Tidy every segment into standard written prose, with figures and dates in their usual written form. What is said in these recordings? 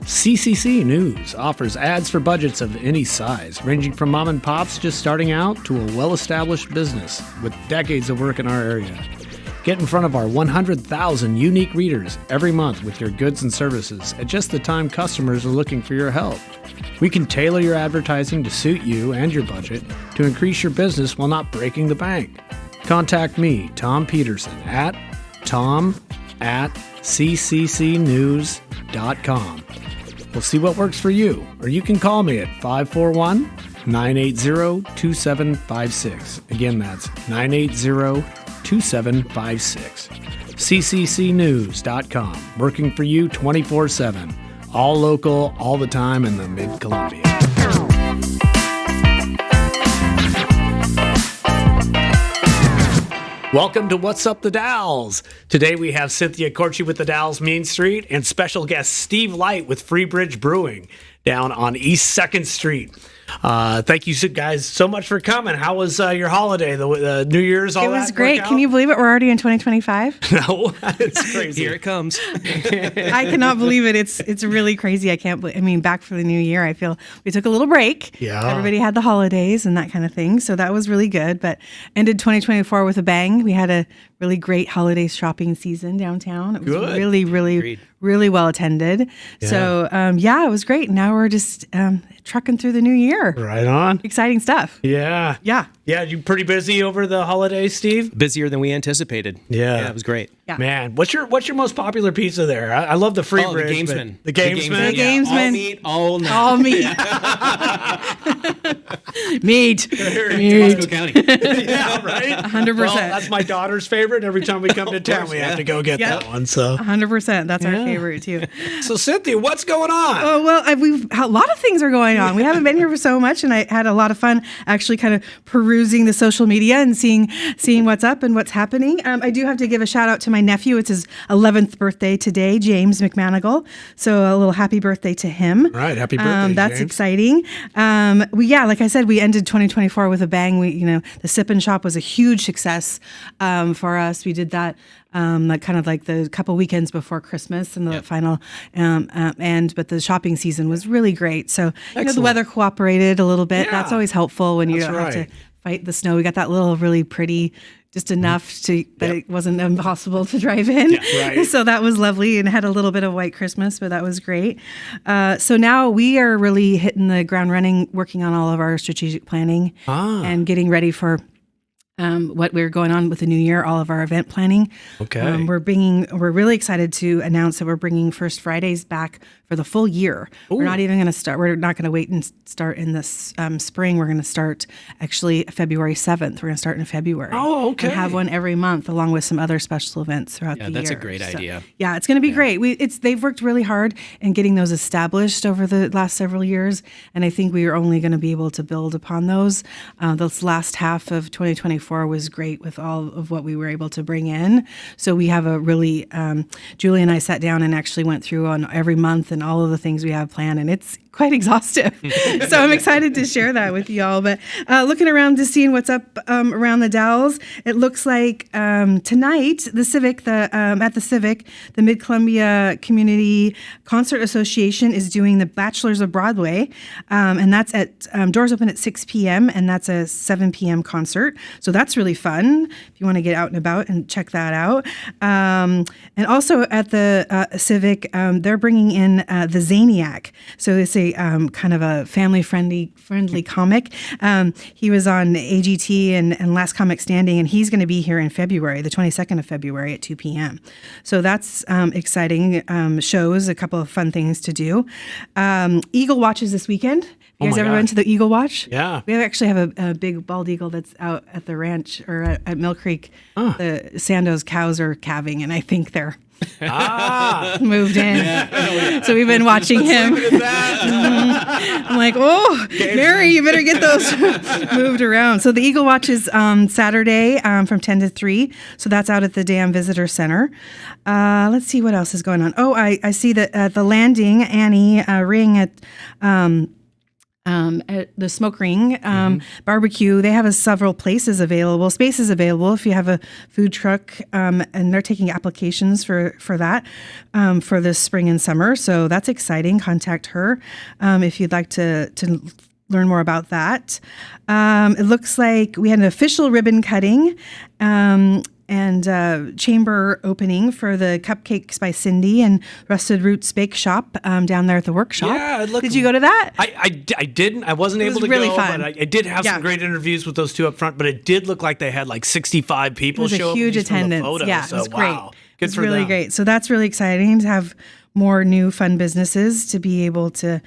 CCC News offers ads for budgets of any size, ranging from mom and pops just starting out to a well-established business with decades of work in our area. Get in front of our 100,000 unique readers every month with your goods and services at just the time customers are looking for your help. We can tailor your advertising to suit you and your budget to increase your business while not breaking the bank. Contact me, Tom Peterson, at tom@cccnews.com. We'll see what works for you, or you can call me at 541-980-2756. Again, that's 980-2756. cccnews.com, working for you 24/7. All local, all the time in the Mid-Columbia. Welcome to What's Up the Dalles. Today we have Cynthia Kortge with the Dalles Main Street and special guest Steve Light with Freebridge Brewing down on East 2nd Street. Thank you guys so much for coming. How was your holiday, the New Year's, all that? It was great. Can you believe it? We're already in 2025. No, it's crazy. Here it comes. I cannot believe it. It's really crazy. I can't believe. I mean, back for the new year, I feel we took a little break. Yeah. Everybody had the holidays and that kind of thing, so that was really good. But ended 2024 with a bang. We had a really great holiday shopping season downtown. It was Good. really well attended. Yeah. So it was great. Now we're just trucking through the new year. Right on. Exciting stuff. Yeah. Yeah. Yeah, you pretty busy over the holidays, Steve? Busier than we anticipated. Yeah. It was great. Yeah. Man, what's your most popular pizza there? I love the Freebridge. Oh, the Gamesman. The Gamesman. The Gamesman. All meat, all night. All meat. Meat. Tabasco County. Yeah, right? 100%. Well, that's my daughter's favorite. Every time we come to town, we have to go get that one. So, 100%. That's our favorite too. so Cynthia, what's going on? Oh, well, we've a lot of things are going on. We haven't been here for so much, and I had a lot of fun actually kind of perusing the social media and seeing what's up and what's happening. I do have to give a shout out to my nephew. It's his 11th birthday today, James McManigal. So a little happy birthday to him. Right, happy birthday, That's James. exciting. Like I said, we ended 2024 with a bang. The Sip and Shop was a huge success for us. We did that like the couple weekends before Christmas and the final end, but the shopping season was really great. So the weather cooperated a little bit. Yeah. That's always helpful when you That's don't have right. to fight the snow. We got that little really pretty, just enough that it wasn't impossible to drive in. Yeah, right. So that was lovely and had a little bit of white Christmas, but that was great. So now we are really hitting the ground running, working on all of our strategic planning and getting ready for what we're going on with the new year, all of our event planning. Okay. We're really excited to announce that we're bringing First Fridays back for the full year. Ooh. We're not even going to start. We're not going to wait and start in this spring. We're going to start actually February 7th. We're going to start in February. Oh, okay. And have one every month along with some other special events throughout the year. That's a great idea. Yeah, it's going to be great. They've worked really hard in getting those established over the last several years, and I think we are only going to be able to build upon those. This last half of 2024 was great with all of what we were able to bring in. So we have a really, Julie and I sat down and actually went through on every month and all of the things we have planned, and it's quite exhaustive. So I'm excited to share that with y'all. But looking around to seeing what's up around the Dalles, it looks like tonight at the Civic, the Mid-Columbia Community Concert Association is doing the Bachelors of Broadway, and that's at doors open at 6 p.m. and that's a 7 p.m. concert. So that's really fun if you want to get out and about and check that out. And also at the Civic, they're bringing in the Zaniac. So it's a kind of a family-friendly comic. He was on AGT and Last Comic Standing, and he's going to be here in February, the 22nd of February at 2 p.m. So that's exciting shows, a couple of fun things to do. Eagle Watch is this weekend. You guys ever been to the Eagle Watch? Yeah. We actually have a big bald eagle that's out at the ranch or at Mill Creek. The Sandoz cows are calving, and I think they're moved in. So we've been watching him. I'm like, Mary, you better get those moved around. So the Eagle Watch is Saturday from 10 to 3. So that's out at the Dam Visitor Center. Let's see what else is going on. I see that at the Landing, Annie Ring at at the Smoke Ring barbecue. They have several spaces available if you have a food truck, and they're taking applications for that for this spring and summer. So that's exciting. Contact her if you'd like to learn more about that. It looks like we had an official ribbon cutting and chamber opening for the Cupcakes by Cindy and Rusted Roots Bake Shop down there at the workshop. Yeah, did you go to that? I didn't. I wasn't able to really go, fun. but I did have some great interviews with those two up front. But it did look like they had like 65 people show up. It was a huge attendance. Photos, Yeah, so, it was great. wow. It was really great. So that's really exciting to have more new fun businesses to be able to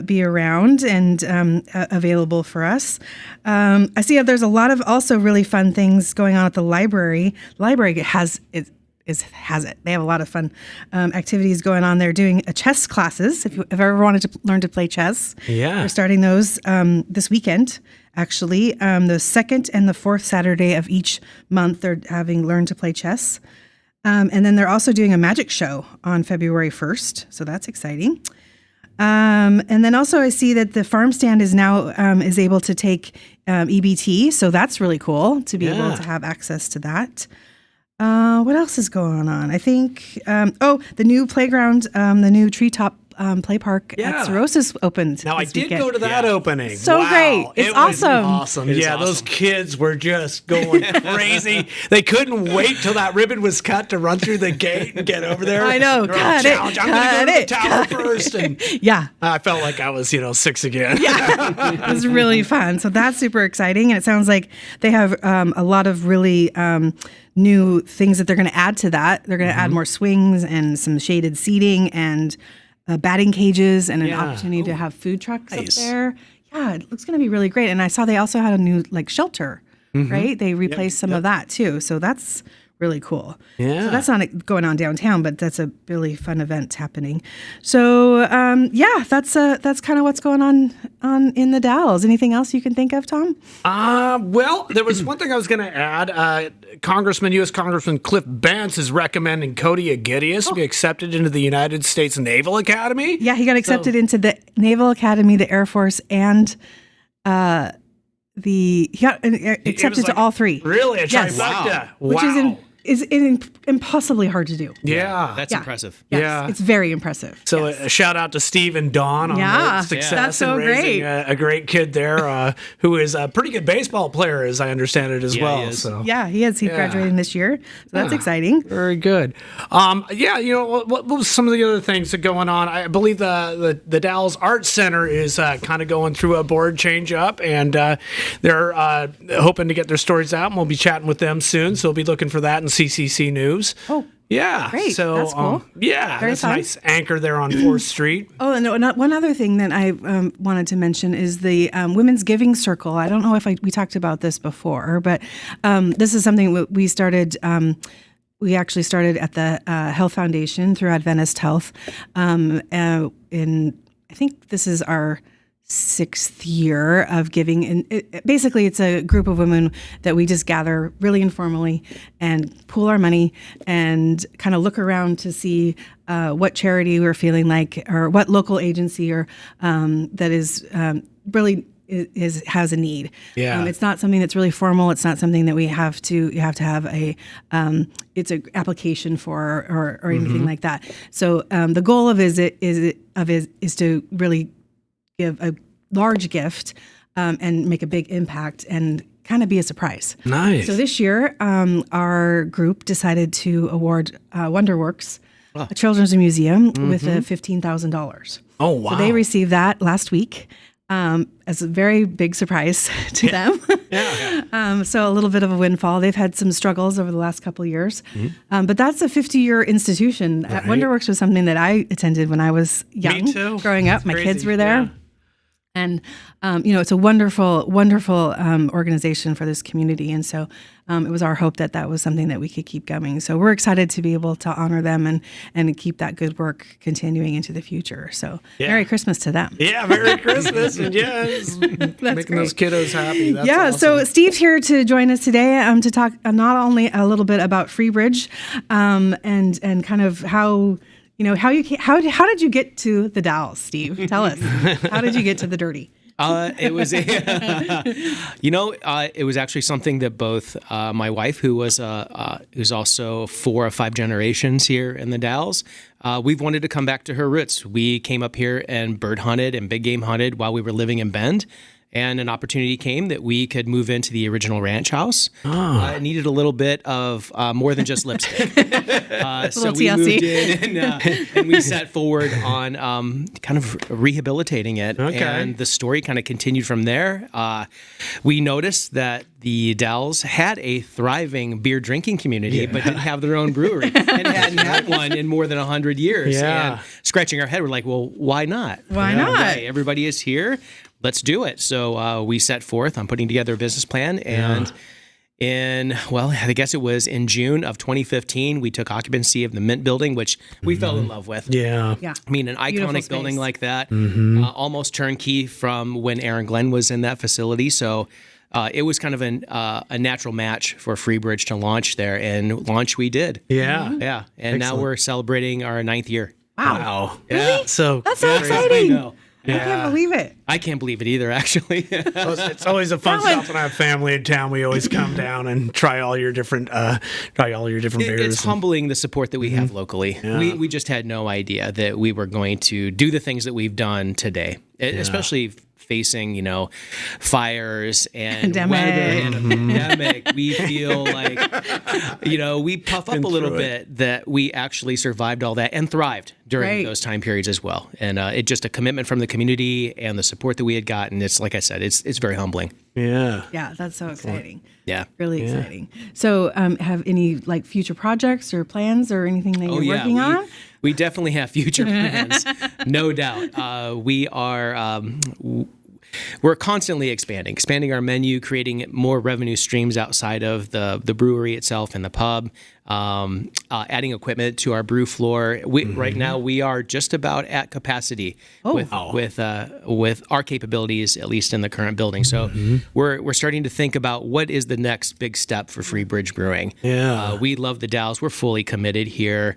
be around and available for us. I see there's a lot of also really fun things going on at the library. The library has it. They have a lot of fun activities going on. They're doing chess classes. If you've ever wanted to learn to play chess, they're starting those this weekend. Actually, the second and the fourth Saturday of each month, they're having Learn to Play Chess. And then they're also doing a magic show on February 1st. So that's exciting. And then also I see that the farm stand is now is able to take EBT. So that's really cool to be able to have access to that. What else is going on? I think, the new playground, the new treetop play park at Cirrhosis opened. Now, I did weekend. go to that opening. So great. It's awesome. Awesome. Yeah, those kids were just going crazy. They couldn't wait till that ribbon was cut to run through the gate and get over there. I know. Cut it. I'm going to go to the tower first. And I felt like I was, 6 again. Yeah. It was really fun. So that's super exciting. And it sounds like they have a lot of really new things that they're going to add to that. They're going to add more swings and some shaded seating and batting cages and an opportunity to have food trucks up there. Yeah, it looks going to be really great. And I saw they also had a new shelter, right? They replaced some of that too. So that's really cool. Yeah. So that's not going on downtown, but that's a really fun event happening. So that's kind of what's going on in the Dalles. Anything else you can think of, Tom? Well, there was one thing I was going to add. U.S. Congressman Cliff Bance is recommending Cody Agidius to be accepted into the United States Naval Academy. Yeah, he got accepted into the Naval Academy, the Air Force, and he got accepted to all three. Really? A trifecta? Wow. Which is impossibly hard to do. Yeah. That's impressive. Yes, yeah. It's very impressive. So a shout out to Steve and Dawn on their success that's so in raising a great kid there who is a pretty good baseball player, as I understand it as well. So. Yeah, he is. He's graduating this year. So that's exciting. Very good. What was some of the other things that are going on? I believe the Dalles Arts Center is kind of going through a board change up, and they're hoping to get their stories out, and we'll be chatting with them soon. So we'll be looking for that in CCC News. Oh, yeah. Great. So, that's cool. That's a nice anchor there on 4th Street. Oh, and one other thing that I wanted to mention is the Women's Giving Circle. I don't know if we talked about this before, but this is something we started. We actually started at the Health Foundation through Adventist Health. I think this is our 6th year of giving. And basically, it's a group of women that we just gather really informally and pool our money and kind of look around to see what charity we're feeling like or what local agency or that is really has a need. Yeah. It's not something that's really formal. It's not something that you have to have it's an application for or anything like that. So the goal of is to really give a large gift and make a big impact and kind of be a surprise. Nice. So this year, our group decided to award Wonderworks, a children's museum, with $15,000. Oh, wow. So they received that last week as a very big surprise to them. So a little bit of a windfall. They've had some struggles over the last couple of years. But that's a 50-year institution. Right. Wonderworks was something that I attended when I was young. Me too. Growing up. That's My crazy. kids were there. Yeah. And, it's a wonderful, wonderful organization for this community. And so it was our hope that was something that we could keep going. So we're excited to be able to honor them and keep that good work continuing into the future. So Merry Christmas to them. Yeah, Merry Christmas. And making great. those kiddos happy. That's awesome. So Steve's here to join us today to talk not only a little bit about Freebridge and kind of how... how did you get to the Dalles, Steve? Tell us. How did you get to the Dirty? It was, it was actually something that both my wife, who's also 4 or 5 generations here in the Dalles, we've wanted to come back to her roots. We came up here and bird hunted and big game hunted while we were living in Bend. And an opportunity came that we could move into the original ranch house. It needed a little bit of more than just lipstick. So we moved in and we set forward on kind of rehabilitating it. Okay. And the story kind of continued from there. We noticed that the Dalles had a thriving beer drinking community, but didn't have their own brewery and hadn't had one in more than 100 years. Yeah. And scratching our head, we're like, well, why not? Why not? Okay, everybody is here. Let's do it. So we set forth on putting together a business plan, and I guess it was in June of 2015, we took occupancy of the Mint building, which we fell in love with. Yeah. Yeah. I mean, an iconic building like that, almost turnkey from when Aaron Glenn was in that facility. So it was kind of a natural match for Freebridge to launch there, and launch we did. Yeah. Yeah. And now we're celebrating our 9th year. Wow. Yeah. So That's so I exciting. know. I can't believe it. I can't believe it either, actually. It's always a fun stop when I have family in town. We always come down and try all your different beers. It's humbling, the support that we have locally. Yeah. We just had no idea that we were going to do the things that we've done today, especially facing, fires and Pandemic. weather and a pandemic. We feel like, we puff up a little bit that we actually survived all that and thrived during those time periods as well. And it just a commitment from the community and the support that we had gotten. It's like I said, it's very humbling. Yeah. Yeah, that's so exciting. Yeah. Really exciting. So have any future projects or plans or anything that you're working on? We definitely have future plans, no doubt. We are we're constantly expanding our menu, creating more revenue streams outside of the brewery itself and the pub, adding equipment to our brew floor. Right now, we are just about at capacity with our capabilities, at least in the current building. So we're starting to think about what is the next big step for Freebridge Brewing. Yeah. We love the Dalles. We're fully committed here.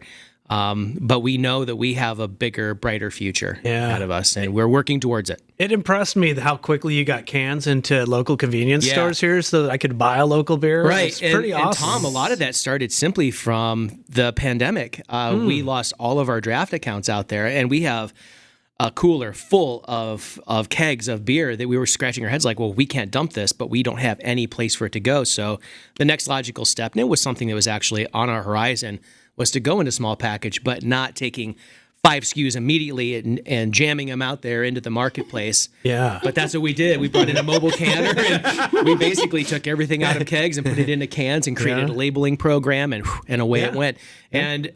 But we know that we have a bigger, brighter future ahead of us, and we're working towards it. It impressed me how quickly you got cans into local convenience stores here so that I could buy a local beer. Right. It's pretty awesome. And Tom, a lot of that started simply from the pandemic. We lost all of our draft accounts out there, and we have a cooler full of kegs of beer that we were scratching our heads like, well, we can't dump this, but we don't have any place for it to go. So the next logical step, and it was something that was actually on our horizon, was to go into small package, but not taking 5 SKUs immediately and jamming them out there into the marketplace. Yeah. But that's what we did. We brought in a mobile canner, and we basically took everything out of kegs and put it into cans and created a labeling program, and away it went. And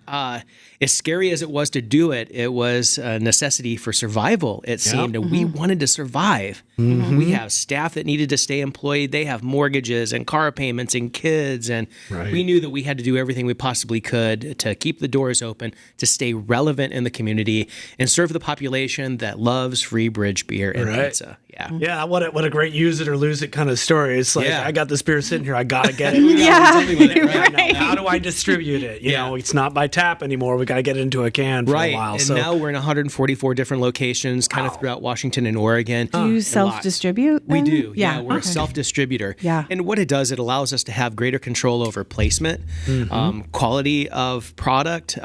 as scary as it was to do it, it was a necessity for survival, it seemed. And we wanted to survive. We have staff that needed to stay employed. They have mortgages and car payments and kids. And we knew that we had to do everything we possibly could to keep the doors open, to stay relevant in the community, and serve the population that loves Freebridge beer and pizza. Yeah. Yeah, what a great use it or lose it kind of story. It's like, I got this beer sitting here, I got to get it. How do I distribute it? You know, it's not by tap anymore. We got to get it into a can for a while. And now we're in 144 different locations kind of throughout Washington and Oregon. Do you self-distribute? We do. Yeah, we're a self-distributor. Yeah. And what it does, it allows us to have greater control over placement, quality of product.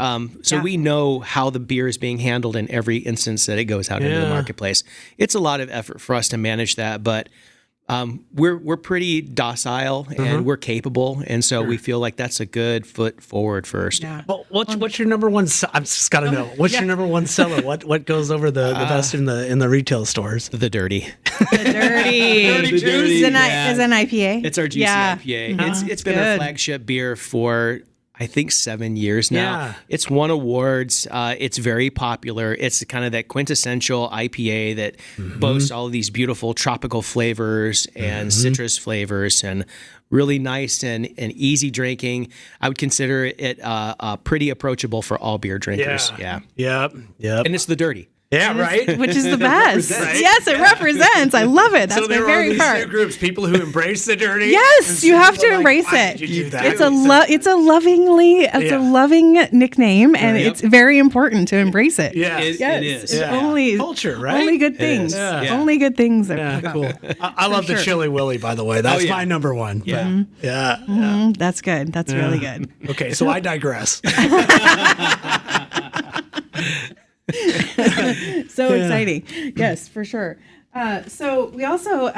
So we know how the beer is being handled in every instance that it goes out into the marketplace. It's a lot of effort for us to manage that, but we're pretty docile and we're capable, and so we feel like that's a good foot forward first. Yeah. Well, what's your number one? I've just got to know. What's your number one seller? What goes over the best in the retail stores? The dirty. The dirty juice is an IPA. It's our juicy IPA. It's been our flagship beer for, I think, 7 years now. Yeah. It's won awards. It's very popular. It's kind of that quintessential IPA that boasts all of these beautiful tropical flavors and citrus flavors, and really nice and easy drinking. I would consider it pretty approachable for all beer drinkers. Yep. And it's the dirty. Yeah, right. Which is the best. Right? Yes, it represents. I love it. That's So there my are favorite these part. two groups: people who embrace the dirty. Yes, you have to like, embrace "Why it. did you do that?" It's a loving nickname, and it's very important to embrace it. Yeah, It is. It's only culture, right? Only good things. Yeah. Only good things. Yeah, cool. I love the Chili Willy, by the way. That's my number one. Yeah. Yeah. That's good. That's really good. Okay, so I digress. So exciting. Yes, for sure. So we also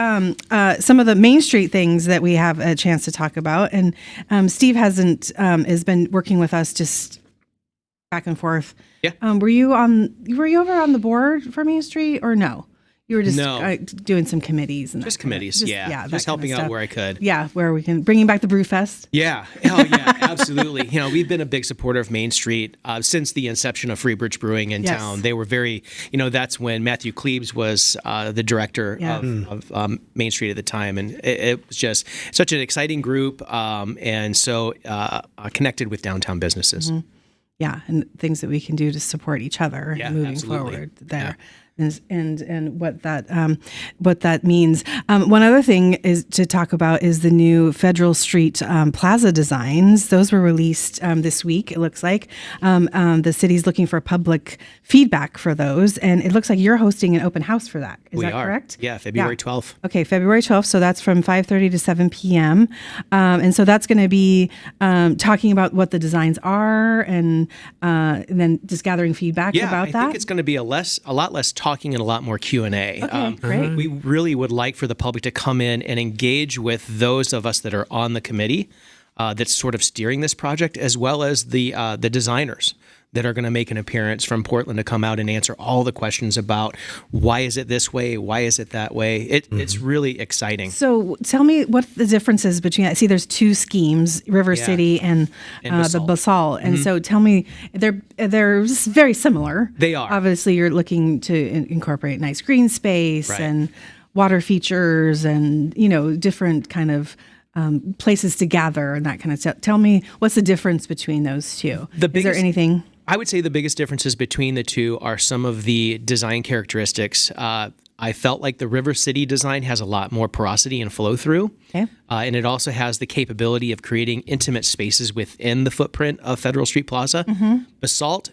some of the Main Street things that we have a chance to talk about, and Steve has been working with us just back and forth. Yeah. Were you over on the board for Main Street or no? You were just doing some committees and Just committees, just helping out where I could. Yeah, where we can bringing back the Brew Fest. Yeah, oh yeah, absolutely. We've been a big supporter of Main Street since the inception of Freebridge Brewing in town. They were very, that's when Matthew Klebs was the director of Main Street at the time, and it was just such an exciting group, and so connected with downtown businesses. Mm-hmm. Yeah, and things that we can do to support each other moving forward there. Yeah. And what that means. One other thing is to talk about is the new Federal Street Plaza designs. Those were released this week. It looks like the city's looking for public feedback for those, and it looks like you're hosting an open house for that. Is that correct? Yeah, February 12th. Okay, February 12th. So that's from 5:30 to 7 p.m. And so that's going to be talking about what the designs are, and then just gathering feedback about that. I think it's going to be a lot less talking and a lot more Q&A. Okay, great. We really would like for the public to come in and engage with those of us that are on the committee that's sort of steering this project, as well as the designers that are going to make an appearance from Portland to come out and answer all the questions about why is it this way, why is it that way. It's really exciting. So tell me what the difference is between, I see there's two schemes, River City and the Basalt. And so tell me, they're just very similar. They are. Obviously, you're looking to incorporate nice green space and water features and, different kind of places to gather and that kind of stuff. Tell me, what's the difference between those two? Is there anything? I would say the biggest differences between the two are some of the design characteristics. I felt like the River City design has a lot more porosity and flow through. Okay. And it also has the capability of creating intimate spaces within the footprint of Federal Street Plaza. Basalt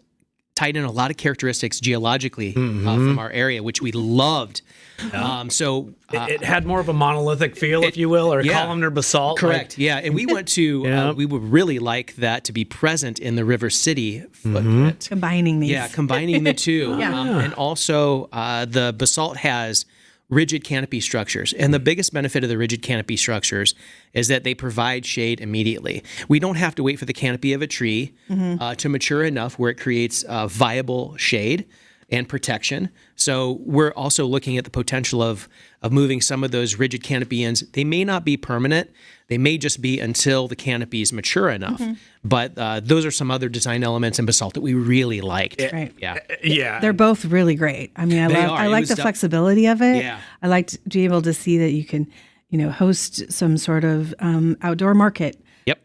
tied in a lot of characteristics geologically from our area, which we loved. It had more of a monolithic feel, if you will, or columnar basalt. Correct. And we went to, we would really like that to be present in the River City footprint. Combining these. Yeah, combining the two. And also the basalt has rigid canopy structures. And the biggest benefit of the rigid canopy structures is that they provide shade immediately. We don't have to wait for the canopy of a tree to mature enough where it creates viable shade and protection. So we're also looking at the potential of moving some of those rigid canopy ends. They may not be permanent. They may just be until the canopy is mature enough. But those are some other design elements in basalt that we really liked. Right. Yeah. They're both really great. I mean, I like the flexibility of it. Yeah. I like to be able to see that you can, host some sort of outdoor market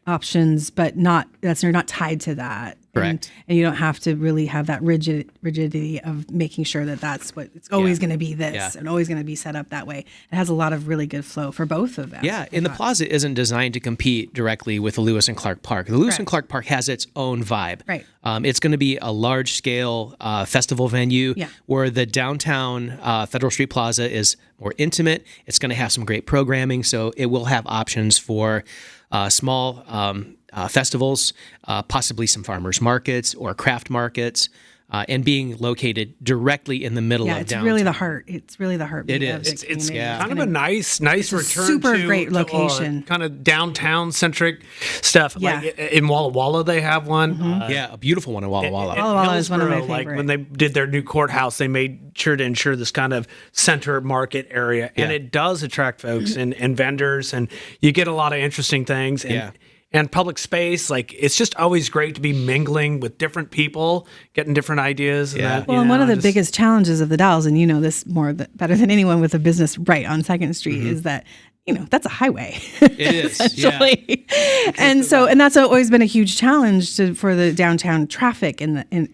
options, but you're not tied to that. Correct. And you don't have to really have that rigidity of making sure that that's what it's always going to be and always going to be set up that way. It has a lot of really good flow for both of them. Yeah, and the plaza isn't designed to compete directly with the Lewis and Clark Park. The Lewis and Clark Park has its own vibe. Right. It's going to be a large-scale festival venue where the downtown Federal Street Plaza is more intimate. It's going to have some great programming, so it will have options for small festivals, possibly some farmers markets or craft markets, and being located directly in the middle of downtown. Yeah, it's really the heart. It's really the heartbeat. It is. It's kind of a nice return super to great location. Kind of downtown centric stuff. Yeah. Like in Walla Walla, they have one. A beautiful one in Walla Walla. Walla Walla is one of my favorite. Like when they did their new courthouse, they made sure to ensure this kind of center market area, and it does attract folks and vendors, and you get a lot of interesting things. And public space, like it's just always great to be mingling with different people, getting different ideas. And and one of the biggest challenges of the Dalles, and you know this better than anyone with a business right on 2nd Street, is that that's a highway. It is, essentially. And that's always been a huge challenge for the downtown traffic,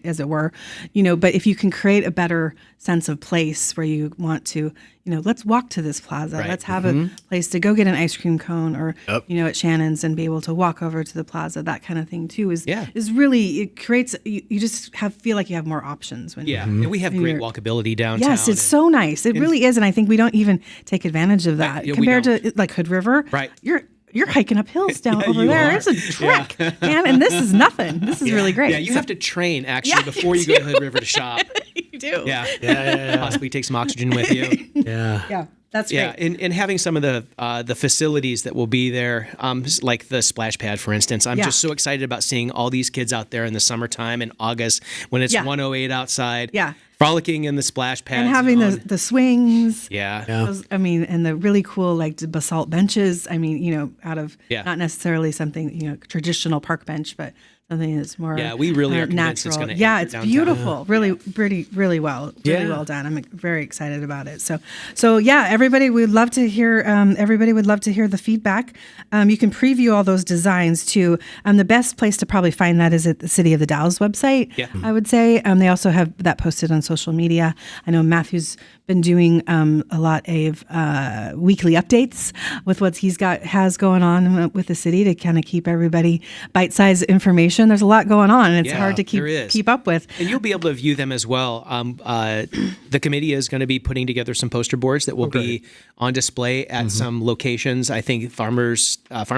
as it were. But if you can create a better sense of place where you want to, let's walk to this plaza. Right. Let's have a place to go get an ice cream cone, or at Shannon's, and be able to walk over to the plaza. That kind of thing too is really, it creates. You just feel like you have more options. And we have great walkability downtown. Yes, it's so nice. It really is, and I think we don't even take advantage of that compared to like Hood River. Right. You're hiking up hills down over there. It's a trek, man, and this is nothing. This is really great. Yeah, you have to train actually before you go to Hood River to shop. You do. Yeah. Possibly take some oxygen with you. Yeah. That's great. Yeah, and having some of the facilities that will be there, like the splash pad, for instance. I'm just so excited about seeing all these kids out there in the summertime in August when it's 108 outside. Yeah. Frolicking in the splash pad. And having the swings. Yeah. Those, and the really cool basalt benches. Out of not necessarily something, traditional park bench, but something that's more we really are convinced natural. It's going to it's beautiful. Really well done. I'm very excited about it. So everybody would love to hear. Everybody would love to hear the feedback. You can preview all those designs too. The best place to probably find that is at the City of the Dalles website. Yeah. I would say they also have that posted on social media. I know Matthew's been doing a lot of weekly updates with what has going on with the city to kind of keep everybody bite-sized information. There's a lot going on, and it's hard to keep up with. And you'll be able to view them as well. The committee is going to be putting together some poster boards that will be on display at some locations. I think Farm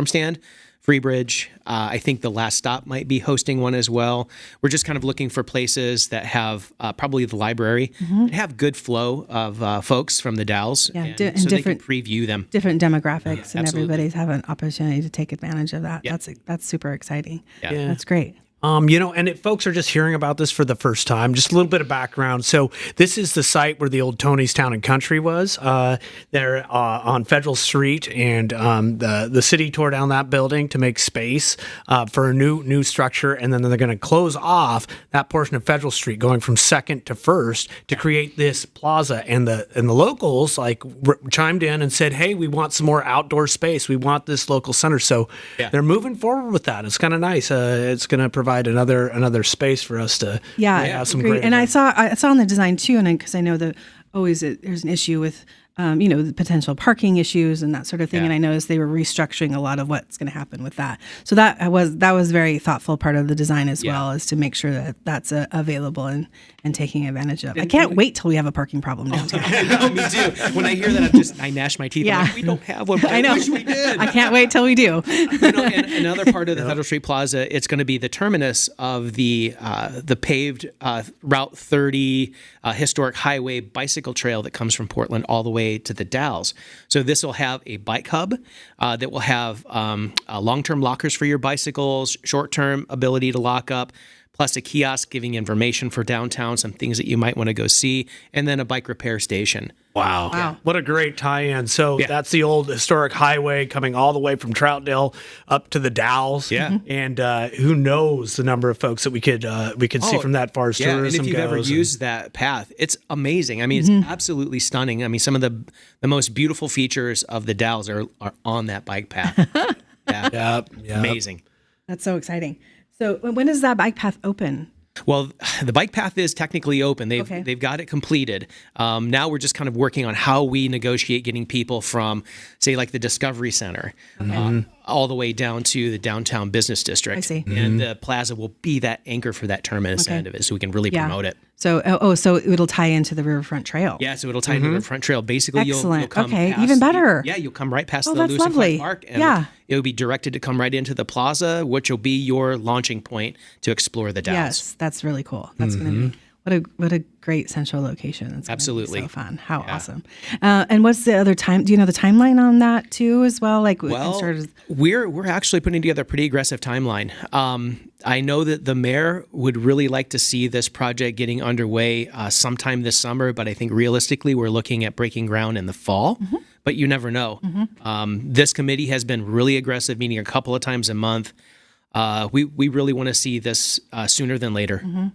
Stand, Freebridge. I think the Last Stop might be hosting one as well. We're just kind of looking for places that have probably the library and have good flow of folks from the Dalles, so they can preview them. Different demographics, and everybody's have an opportunity to take advantage of that. Yeah. That's super exciting. Yeah. That's great. And if folks are just hearing about this for the first time, just a little bit of background. So this is the site where the old Tony's Town and Country was. They're on Federal Street, and the city tore down that building to make space for a new structure, and then they're going to close off that portion of Federal Street, going from Second to First, to create this plaza. And the locals chimed in and said, "Hey, we want some more outdoor space. We want this local center." So they're moving forward with that. It's kind of nice. It's going to provide another space for us to have some great. And I saw in the design too, and because I know that there's an issue with the potential parking issues and that sort of thing. And I noticed they were restructuring a lot of what's going to happen with that. So that was very thoughtful part of the design as well, is to make sure that that's available and taking advantage of. I can't wait till we have a parking problem downtown. Me too. When I hear that, I gnash my teeth. I'm like, we don't have one. I know. Wish we did. I can't wait till we do. And another part of the Federal Street Plaza, it's going to be the terminus of the paved Route 30 historic highway bicycle trail that comes from Portland all the way to the Dalles. So this will have a bike hub that will have long-term lockers for your bicycles, short-term ability to lock up, plus a kiosk giving information for downtown, some things that you might want to go see, and then a bike repair station. Wow. What a great tie-in. So that's the old historic highway coming all the way from Troutdale up to the Dalles. Yeah. And who knows the number of folks that we could see from that far as tourism goes. And if you've ever used that path, it's amazing. I mean, it's absolutely stunning. I mean, some of the most beautiful features of the Dalles are on that bike path. Amazing. That's so exciting. So when does that bike path open? Well, the bike path is technically open. They've got it completed. Now we're just kind of working on how we negotiate getting people from, say, like the Discovery Center all the way down to the downtown business district. I see. And the plaza will be that anchor for that terminus end of it, so we can really promote it. So, so it'll tie into the Riverfront Trail. Yeah, so it'll tie into the Riverfront Trail. Basically, you'll come past, even better. You'll come right past the that's Lewis and lovely. Clark Park, and it'll be directed to come right into the plaza, which will be your launching point to explore the Dalles. Yes, that's really cool. That's going to be what a great central location. It's absolutely so fun. How awesome! And what's the other time? Do you know the timeline on that too, as well? We're actually putting together a pretty aggressive timeline. I know that the mayor would really like to see this project getting underway sometime this summer, but I think realistically we're looking at breaking ground in the fall. But you never know. This committee has been really aggressive, meeting a couple of times a month. We really want to see this sooner than later.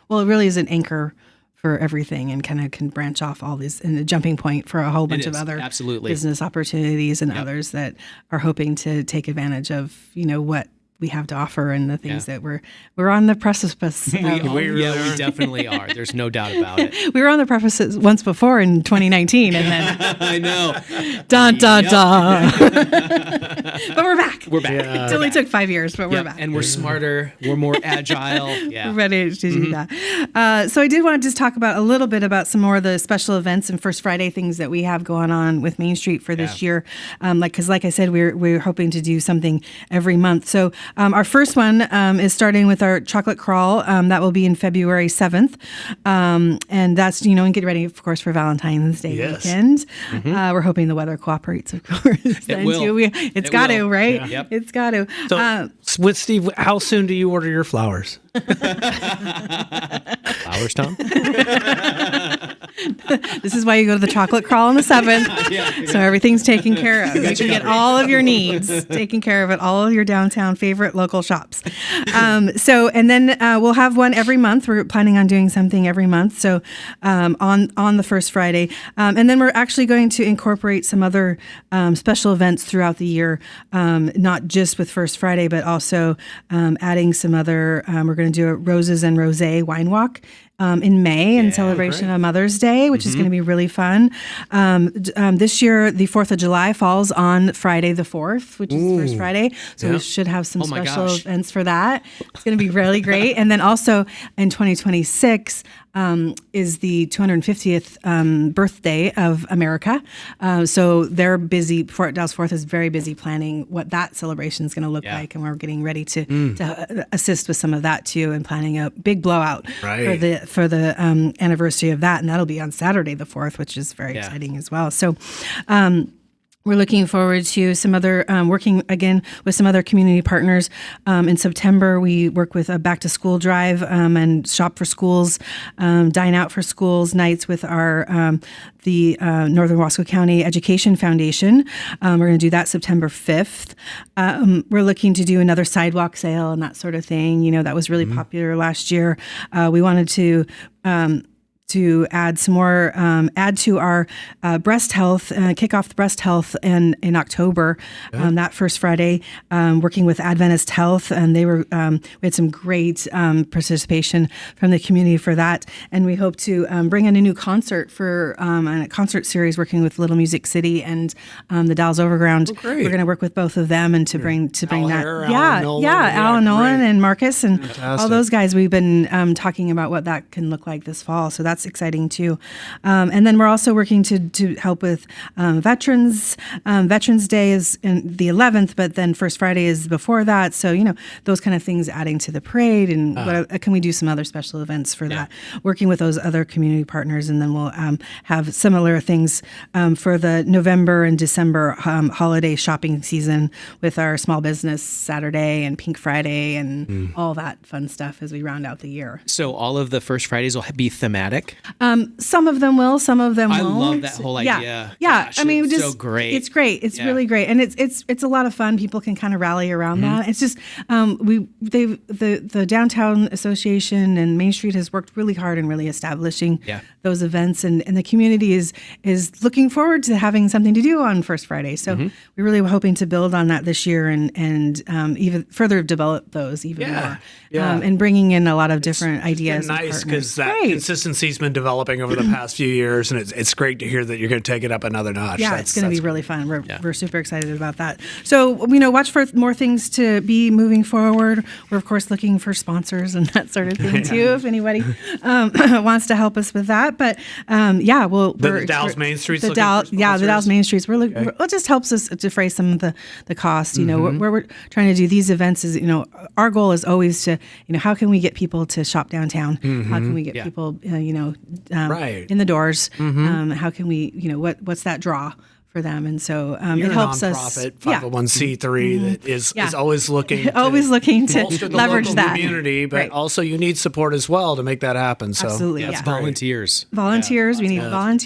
Well, it really is an anchor for everything, and kind of can branch off all these and a jumping point for a whole bunch of other business opportunities and others that are hoping to take advantage of, what we have to offer and the things that we're on the precipice. We definitely are. There's no doubt about it. We were on the precipice once before in 2019, and then I know. Dun. But we're back. We're back. Yeah. It only took 5 years, but we're back. And we're smarter. We're more agile. Yeah. We're ready to do that. So I did want to just talk about a little bit about some more of the special events and First Friday things that we have going on with Main Street for this year. Because like I said, we're hoping to do something every month. So our first one is starting with our chocolate crawl. That will be in February 7th. And that's, and get ready, of course, for Valentine's Day weekend. We're hoping the weather cooperates, of course. It will. It's got to, right? Yeah. Yep. It's got to. So, with Steve, how soon do you order your flowers? Flowers, Tom? This is why you go to the chocolate crawl on the 7th. So everything's taken care of. You can get all of your needs taken care of at all of your downtown favorite local shops. And then we'll have one every month. We're planning on doing something every month. So on the first Friday. And then we're actually going to incorporate some other special events throughout the year, not just with First Friday, but also adding some other, we're going to do a Roses and Rosé wine walk in May in celebration of Mother's Day, which is going to be really fun. This year, the 4th of July falls on Friday the 4th, which is First Friday. So we should have some special events for that. It's going to be really great. And then also in 2026 is the 250th birthday of America. So they're busy. Dalles Fourth is very busy planning what that celebration is going to look like. And we're getting ready to assist with some of that too, and planning a big blowout for the anniversary of that, and that'll be on Saturday the 4th, which is very exciting as well. So we're looking forward to some other working again with some other community partners. In September, we work with a back to school drive and shop for schools, dine out for schools nights with our the Northern Wasco County Education Foundation. We're going to do that September 5th. We're looking to do another sidewalk sale and that sort of thing. That was really popular last year. We wanted to add some more, add to our breast health, kick off the breast health in October, that first Friday, working with Adventist Health, and we had some great participation from the community for that, and we hope to bring in a new concert for a concert series working with Little Music City and the Dalles Overground. We're going to work with both of them and to bring that. Alan Nolan and Marcus and all those guys. We've been talking about what that can look like this fall, so that's exciting too. And then we're also working to help with veterans. Veterans Day is in the 11th, but then First Friday is before that. So, those kind of things adding to the parade, and can we do some other special events for that? Working with those other community partners, and then we'll have similar things for the November and December holiday shopping season with our Small Business Saturday and Pink Friday and all that fun stuff as we round out the year. So all of the First Fridays will be thematic? Some of them will, some of them won't. I love that whole idea. Yeah. Gosh, I mean, it's so great. It's great. It's really great, and it's a lot of fun. People can kind of rally around that. It's just the Downtown Association and Main Street has worked really hard in really establishing those events, and the community is looking forward to having something to do on First Friday. So we're really hoping to build on that this year and even further develop those even more. And bringing in a lot of different ideas. It's nice because that consistency's been developing over the past few years, and it's great to hear that you're going to take it up another notch. Yeah, it's going to be really fun. We're super excited about that. So, watch for more things to be moving forward. We're, of course, looking for sponsors and that sort of thing, too, if anybody wants to help us with that. But, the Dalles Main Street's looking for sponsors? Yeah, the Dalles Main Street's. It just helps us defray some of the cost. Where we're trying to do these events is, our goal is always to, how can we get people to shop downtown? How can we get people, in the doors? How can we, what's that draw for them? And so it helps us. You're a nonprofit 501c3 that is always looking to leverage the that community, but also you need support as well to make that happen. So absolutely, volunteers. Volunteers. We need volunteers.